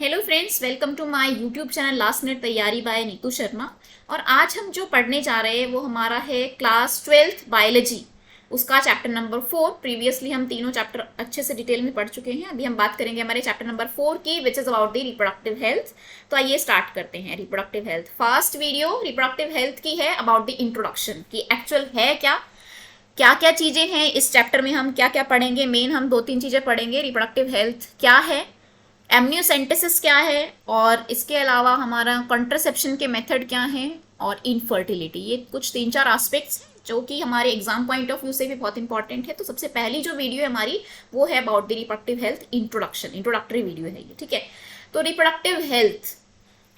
Hello friends, welcome to my YouTube channel last minute तैयारी by Neetu Sharma. और आज हम जो पढ़ने जा रहे हैं वो हमारा है क्लास 12th बायोलॉजी, उसका चैप्टर नंबर 4। प्रीवियसली हम तीनों चैप्टर अच्छे से डिटेल में पढ़ चुके हैं। अभी हम बात करेंगे हमारे चैप्टर नंबर 4 की, which is about the reproductive health. तो आइए स्टार्ट करते हैं। Reproductive health first video reproductive health की है, अबाउट द इंट्रोडक्शन की एक्चुअल है क्या क्या क्या चीजें हैं इस चैप्टर में, हम क्या क्या पढ़ेंगे। मेन हम दो तीन चीजें पढ़ेंगे। रिप्रोडक्टिव हेल्थ क्या है, एमनियोसेंटेसिस क्या है, और इसके अलावा हमारा कॉन्ट्रासेप्शन के मेथड क्या हैं, और इनफर्टिलिटी। ये कुछ तीन चार एस्पेक्ट्स हैं जो कि हमारे एग्जाम पॉइंट ऑफ व्यू से भी बहुत इंपॉर्टेंट है। तो सबसे पहली जो वीडियो है हमारी वो है about the reproductive health introduction, introductory video है ये, ठीक है। तो रिप्रोडक्टिव हेल्थ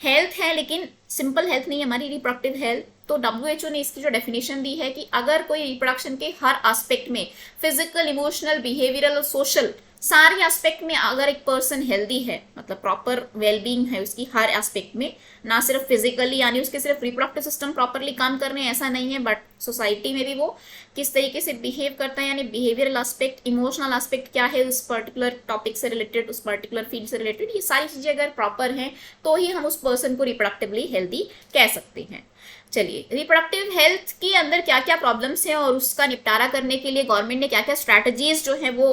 हेल्थ है, लेकिन सिंपल हेल्थ नहीं है हमारी रिप्रोडक्टिव हेल्थ। तो WHO ने इसकी जो डेफिनेशन दी है कि अगर कोई रिप्रोडक्शन के हर एस्पेक्ट में, फिजिकल, इमोशनल, बिहेवियरल और सोशल, सारे एस्पेक्ट में अगर एक पर्सन हेल्दी है, मतलब प्रॉपर वेलबींग है उसकी हर एस्पेक्ट में, ना सिर्फ फिजिकली यानी उसके सिर्फ रिप्रोडक्टिव सिस्टम प्रॉपरली काम कर रहे हैं ऐसा नहीं है, बट सोसाइटी में भी वो किस तरीके से बिहेव करता है, यानी बिहेवियरल एस्पेक्ट, इमोशनल एस्पेक्ट क्या है उस पर्टिकुलर टॉपिक से रिलेटेड, उस पर्टिकुलर फील्ड से रिलेटेड, ये सारी चीजें अगर प्रॉपर हैं तो ही हम उस पर्सन को रिप्रोडक्टिवली हेल्दी कह सकते हैं। चलिए, रिप्रोडक्टिव हेल्थ के अंदर क्या क्या प्रॉब्लम्स हैं और उसका निपटारा करने के लिए गवर्नमेंट ने क्या क्या स्ट्रैटेजीज जो है वो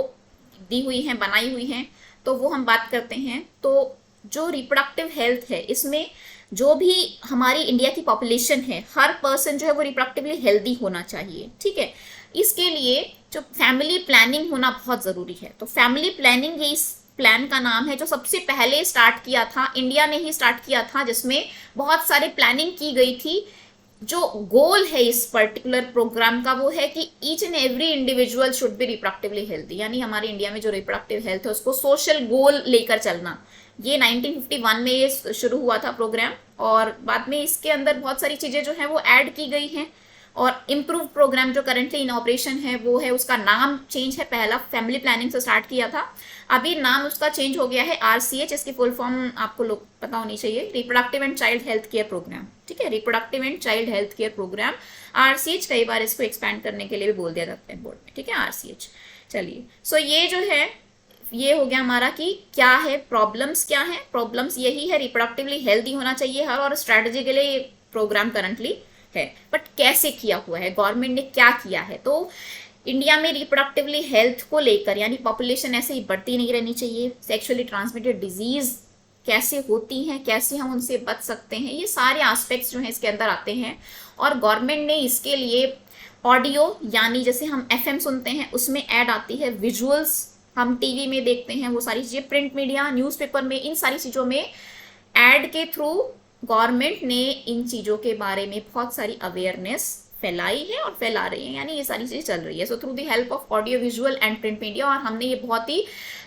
दी हुई हैं, बनाई हुई हैं, तो वो हम बात करते हैं। तो जो रिप्रोडक्टिव हेल्थ है, इसमें जो भी हमारी इंडिया की पॉपुलेशन है, हर पर्सन जो है वो रिप्रोडक्टिवली हेल्दी होना चाहिए, ठीक है। इसके लिए जो फैमिली प्लानिंग होना बहुत ज़रूरी है। तो फैमिली प्लानिंग ये इस प्लान का नाम है जो सबसे पहले स्टार्ट किया था, इंडिया ने ही स्टार्ट किया था, जिसमें बहुत सारी प्लानिंग की गई थी। जो गोल है इस पर्टिकुलर प्रोग्राम का वो है कि each and every individual should be reproductively healthy, यानी हमारे इंडिया में जो रिप्रोडक्टिव हेल्थ है उसको सोशल गोल लेकर चलना। ये 1951 में ये शुरू हुआ था प्रोग्राम, और बाद में इसके अंदर बहुत सारी चीजें जो है वो ऐड की गई हैं। और इम्प्रूव प्रोग्राम जो करेंटली इन ऑपरेशन है वो है, उसका नाम चेंज है, पहला फैमिली प्लानिंग से स्टार्ट किया था, अभी नाम उसका चेंज हो गया है RCH। इसकी फुल फॉर्म आपको लोग पता होनी चाहिए, reproductive and child health care program, ठीक है। Reproductive and child health care program RCH, कई बार इसको एक्सपैंड करने के लिए भी बोल दिया जाता है बोर्ड में, ठीक है, RCH। चलिए, सो ये जो है ये हो गया हमारा कि क्या है प्रॉब्लम्स, क्या है प्रॉब्लम्स, यही है रिप्रोडक्टिवली हेल्दी होना चाहिए हर, और स्ट्रैटेजी के लिए ये प्रोग्राम करंटली है। बट कैसे किया हुआ है, गवर्नमेंट ने क्या किया है, तो इंडिया में रिप्रोडक्टिवली हेल्थ को लेकर, यानी पॉपुलेशन ऐसे ही बढ़ती नहीं रहनी चाहिए, सेक्सुअली ट्रांसमिटेड डिजीज कैसे होती हैं, कैसे हम उनसे बच सकते हैं, ये सारे एस्पेक्ट्स जो हैं इसके अंदर आते हैं। और गवर्नमेंट ने इसके लिए ऑडियो, यानी जैसे हम FM सुनते हैं उसमें ऐड आती है, विजुअल्स हम टीवी में देखते हैं, वो सारी चीज़ें प्रिंट मीडिया, न्यूज़पेपर में, इन सारी चीज़ों में ऐड के थ्रू गवर्नमेंट ने इन चीज़ों के बारे में बहुत सारी अवेयरनेस फैलाई है और फैला रही है, यानी ये सारी चीज़ें चल रही है। So through the help of audio visual and print media. और हमने ये बहुत ही,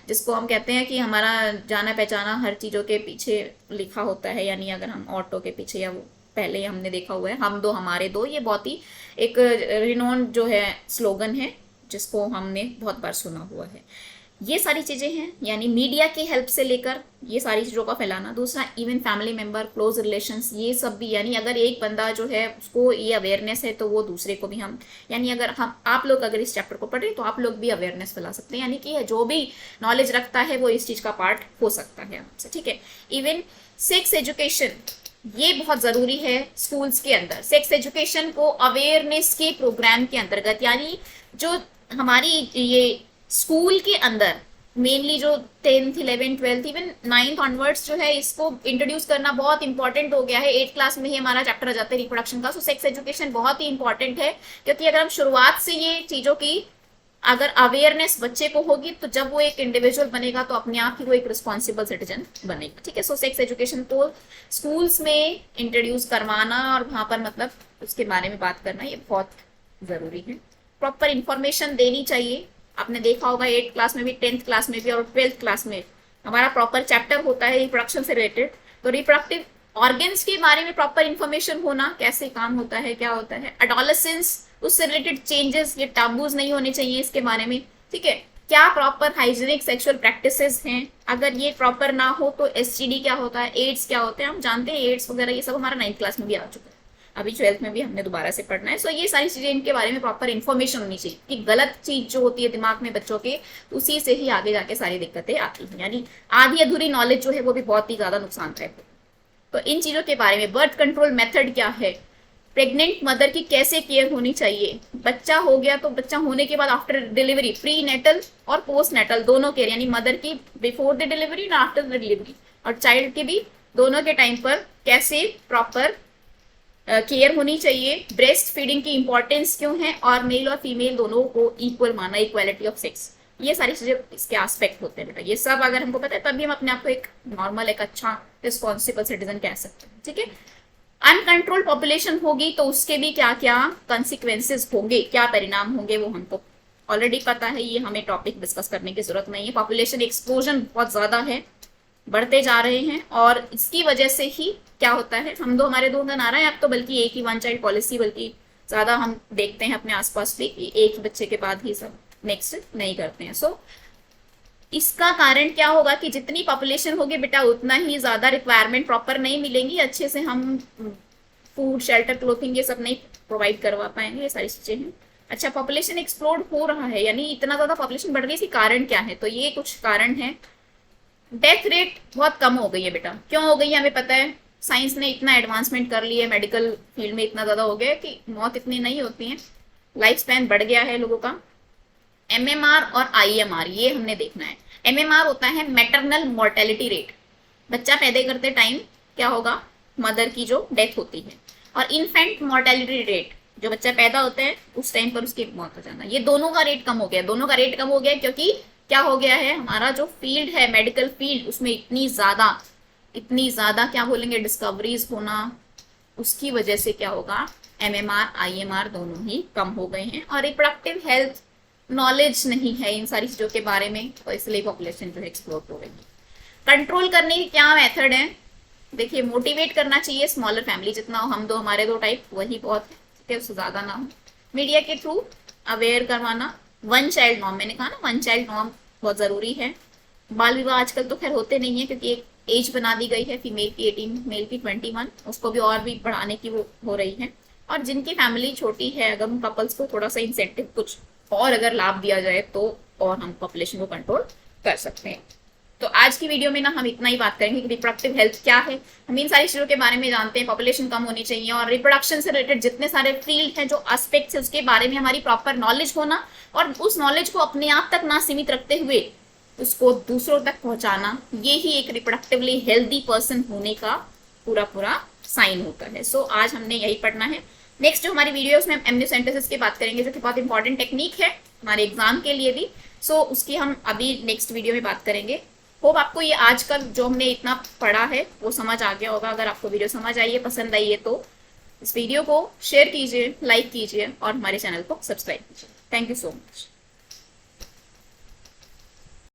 जिसको हम कहते हैं कि हमारा जाना पहचाना हर चीज़ों के पीछे लिखा होता है, यानी अगर हम ऑटो के पीछे, या वो पहले हमने देखा हुआ है हम दो हमारे दो, ये बहुत ही एक रिनोन्ड जो है स्लोगन है जिसको हमने बहुत बार सुना हुआ है। ये सारी चीज़ें हैं, यानी मीडिया की हेल्प से लेकर ये सारी चीज़ों का फैलाना। दूसरा, even family member, close relations, ये सब भी, यानी अगर एक बंदा जो है उसको ये अवेयरनेस है तो वो दूसरे को भी हम, यानी अगर हम आप लोग अगर इस चैप्टर को पढ़ रहे हैं तो आप लोग भी अवेयरनेस फैला सकते हैं, यानी कि जो भी नॉलेज रखता है वो इस चीज़ का पार्ट हो सकता है आपसे, ठीक है। इवन सेक्स एजुकेशन, ये बहुत ज़रूरी है स्कूल्स के अंदर। सेक्स एजुकेशन को अवेयरनेस के प्रोग्राम के अंतर्गत, यानी जो हमारी ये स्कूल के अंदर मेनली जो 10th 11th 12th even 9th onwards जो है, इसको इंट्रोड्यूस करना बहुत इंपॉर्टेंट हो गया है। 8th क्लास में ही हमारा चैप्टर आ जाता है रिप्रोडक्शन का। सो सेक्स एजुकेशन बहुत ही इंपॉर्टेंट है, क्योंकि अगर हम शुरुआत से ये चीज़ों की अगर अवेयरनेस बच्चे को होगी तो जब वो एक इंडिविजुअल बनेगा तो अपने आप ही वो एक रिस्पॉन्सिबल सिटीजन बनेगा, ठीक है। सो सेक्स एजुकेशन को स्कूल्स में इंट्रोड्यूस करवाना और वहाँ पर मतलब उसके बारे में बात करना, ये बहुत ज़रूरी है। प्रॉपर इंफॉर्मेशन देनी चाहिए। आपने देखा होगा 8th क्लास में भी, 10th क्लास में भी और 12th क्लास में हमारा प्रॉपर चैप्टर होता है रिप्रोडक्शन से रिलेटेड। तो रिप्रोडक्टिव ऑर्गन्स के बारे में प्रॉपर इंफॉर्मेशन होना, कैसे काम होता है, क्या होता है, एडोलेसेंस, उससे रिलेटेड चेंजेस, ये टाबूज नहीं होने चाहिए इसके बारे में, ठीक है। क्या प्रॉपर हाइजीनिक सेक्सुअल प्रैक्टिसेस हैं, अगर ये प्रॉपर ना हो तो STD क्या होता है, एड्स क्या होते हैं, हम जानते हैं एड्स वगैरह, ये सब हमारा 9th क्लास में भी आ चुका है। अभी 12th में भी हमने दोबारा से पढ़ना है। सो ये सारी चीजें इनके बारे में प्रॉपर इन्फॉर्मेशन होनी चाहिए कि गलत चीज जो होती है दिमाग में बच्चों के, उसी से ही आगे जाके सारी दिक्कतें आती हैं। यानी आधी अधूरी नॉलेज जो है वो भी बहुत ही ज्यादा नुकसानदायक है। तो इन चीजों के बारे में, बर्थ कंट्रोल मेथड क्या है, प्रेग्नेंट मदर की कैसे केयर होनी चाहिए, बच्चा हो गया तो बच्चा होने के बाद आफ्टर डिलीवरी प्री नेटल और पोस्ट नेटल दोनों केयर, यानी मदर की बिफोर द डिलीवरी और आफ्टर द डिलीवरी, और चाइल्ड की भी दोनों के टाइम पर कैसे प्रॉपर केयर होनी चाहिए, ब्रेस्ट फीडिंग की इंपॉर्टेंस क्यों है, और मेल और फीमेल दोनों को इक्वल माना, इक्वालिटी ऑफ सेक्स, ये सारी चीजें इसके एस्पेक्ट होते हैं बेटा। ये सब अगर हमको पता है तभी हम अपने आप को एक नॉर्मल, एक अच्छा रिस्पॉन्सिबल सिटीजन कह सकते हैं, ठीक है। अनकंट्रोल पॉपुलेशन होगी तो उसके भी क्या क्या कंसिक्वेंसेस होंगे, क्या परिणाम होंगे, वो हमको ऑलरेडी पता है, ये हमें टॉपिक डिस्कस करने की जरूरत नहीं है। पॉपुलेशन एक्सप्लोजन बहुत ज्यादा है, बढ़ते जा रहे हैं, और इसकी वजह से ही क्या होता है, हम दो हमारे दो आ रहा है अब तो, बल्कि एक ही वन चाइल्ड पॉलिसी, बल्कि ज्यादा हम देखते हैं अपने आसपास भी कि एक बच्चे के बाद ही सब नेक्स्ट नहीं करते हैं। सो इसका कारण क्या होगा कि जितनी पॉपुलेशन होगी बेटा उतना ही ज्यादा रिक्वायरमेंट प्रॉपर नहीं मिलेंगी, अच्छे से हम फूड, शेल्टर, क्लोथिंग ये सब नहीं प्रोवाइड करवा पाएंगे, ये सारी चीजें हैं। अच्छा, पॉपुलेशन एक्सप्लोड हो रहा है, यानी इतना ज्यादा पॉपुलेशन बढ़ रही है, इसके कारण क्या है, तो ये कुछ कारण है। डेथ रेट बहुत कम हो गई है बेटा, क्यों हो गई है हमें पता है, साइंस ने इतना एडवांसमेंट कर ली है, मेडिकल फील्ड में इतना ज्यादा हो गया कि मौत इतनी नहीं होती है, लाइफ स्पैन बढ़ गया है लोगों का। MMR और IMR ये हमने देखना है। MMR होता है मैटरनल मोर्टेलिटी रेट, बच्चा पैदा करते टाइम क्या होगा, मदर की जो डेथ होती है, और इन्फेंट मोर्टेलिटी रेट, जो बच्चा पैदा होता है उस टाइम पर उसकी मौत हो जाना, ये दोनों का रेट कम हो गया। दोनों का रेट कम हो गया क्योंकि क्या हो गया है, हमारा जो फील्ड है मेडिकल फील्ड, उसमें इतनी ज्यादा क्या बोलेंगे डिस्कवरीज होना, उसकी वजह से क्या होगा, MMR IMR दोनों ही कम हो गए हैं। और रिप्रोडक्टिव हेल्थ नॉलेज नहीं है इन सारी चीजों के बारे में, तो इसलिए पॉपुलेशन जो है एक्सप्लोर हो रही है। कंट्रोल करने की क्या मेथड है, देखिए मोटिवेट करना चाहिए, स्मॉलर फैमिली जितना हो, हम दो हमारे दो टाइप वही बहुत है, ठीक है, उससे ज्यादा ना हो। मीडिया के थ्रू अवेयर करवाना, वन चाइल्ड नॉर्म, मैंने कहा ना वन चाइल्ड नॉर्म बहुत जरूरी है। बाल विवाह आजकल तो खैर होते नहीं है क्योंकि एक एज बना दी गई है, फीमेल की 18, मेल की 21, उसको भी और भी बढ़ाने की वो हो रही है। और जिनकी फैमिली छोटी है, अगर उन कपल्स को थोड़ा सा इंसेंटिव कुछ और अगर लाभ दिया जाए तो और हम पॉपुलेशन को कंट्रोल कर सकते हैं। तो आज की वीडियो में ना हम इतना ही बात करेंगे कि रिप्रोडक्टिव हेल्थ क्या है, हम इन सारी चीजों के बारे में जानते हैं, पॉपुलेशन कम होनी चाहिए, और रिप्रोडक्शन से रिलेटेड जितने सारे फील्ड हैं, जो एस्पेक्ट्स है, उसके बारे में हमारी प्रॉपर नॉलेज होना, और उस नॉलेज को अपने आप तक ना सीमित रखते हुए उसको दूसरों तक पहुंचाना, ये ही एक रिप्रोडक्टिवली हेल्दी पर्सन होने का पूरा साइन होता है। सो आज हमने यही पढ़ना है। नेक्स्ट जो हमारी वीडियो है उसमें हम एमनियोसेंटेसिस की बात करेंगे, जो कि बहुत इंपॉर्टेंट टेक्निक है हमारे एग्जाम के लिए भी। सो उसकी हम अभी नेक्स्ट वीडियो में बात करेंगे। होप आपको ये आज का जो हमने इतना पढ़ा है वो समझ आ गया होगा। अगर आपको वीडियो समझ आई है, पसंद आई है, तो इस वीडियो को शेयर कीजिए, लाइक कीजिए और हमारे चैनल को सब्सक्राइब कीजिए। Thank you so much.